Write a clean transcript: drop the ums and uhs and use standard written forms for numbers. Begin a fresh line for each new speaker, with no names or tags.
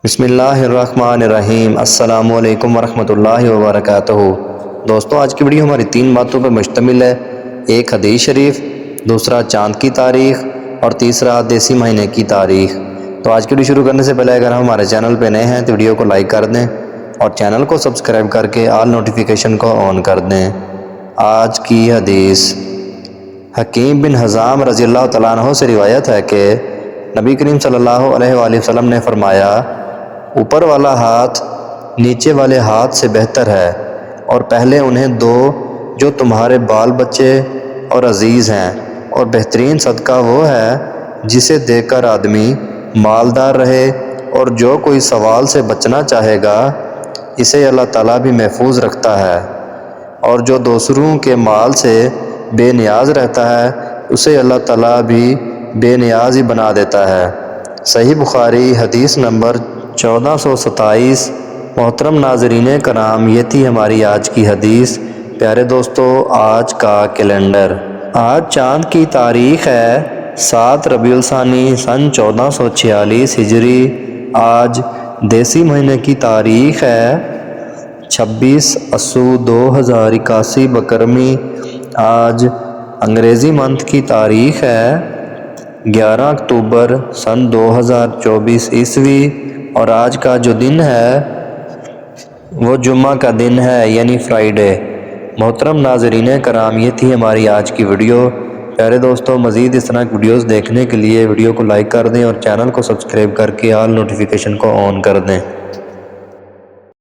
بسم اللہ الرحمن الرحیم۔ السلام علیکم ورحمۃ اللہ وبرکاتہ۔ دوستو، آج کی ویڈیو ہماری 3 باتوں پر مشتمل ہے۔ ایک حدیث شریف، دوسرا چاند کی تاریخ اور تیسرا دیسی مہینے کی تاریخ۔ تو آج کی ویڈیو شروع کرنے سے پہلے اگر ہم ہمارے چینل پہ نئے ہیں تو ویڈیو کو لائک کر دیں اور چینل کو سبسکرائب کر کے آل نوٹیفیکیشن کو آن کر دیں۔ آج کی حدیث حکیم بن حزام رضی اللہ تعالیٰ عنہ سے روایت ہے کہ نبی کریم صلی اللہ علیہ وآلہ وسلم نے فرمایا، اوپر والا ہاتھ نیچے والے ہاتھ سے بہتر ہے، اور پہلے انہیں دو جو تمہارے بال بچے اور عزیز ہیں، اور بہترین صدقہ وہ ہے جسے دے کر آدمی مالدار رہے، اور جو کوئی سوال سے بچنا چاہے گا اسے اللہ تعالیٰ بھی محفوظ رکھتا ہے، اور جو دوسروں کے مال سے بے نیاز رہتا ہے اسے اللہ تعالیٰ بھی بے نیاز ہی بنا دیتا ہے۔ صحیح بخاری حدیث نمبر 1427۔ محترم ناظرین کرام، یہ تھی ہماری آج کی حدیث۔ پیارے دوستو، آج کا کیلنڈر، آج چاند کی تاریخ ہے 7 ربیع الثانی سن 1446 ہجری۔ آج دیسی مہینے کی تاریخ ہے 26 اسو 2081 بکرمی۔ آج انگریزی منتھ کی تاریخ ہے 11 اکتوبر سن 2024 عیسوی، اور آج کا جو دن ہے وہ جمعہ کا دن ہے، یعنی فرائیڈے۔ محترم ناظرین کرام، یہ تھی ہماری آج کی ویڈیو۔ پیارے دوستو، مزید اس طرح کی ویڈیوز دیکھنے کے لیے ویڈیو کو لائک کر دیں اور چینل کو سبسکرائب کر کے آل نوٹیفیکیشن کو آن کر دیں۔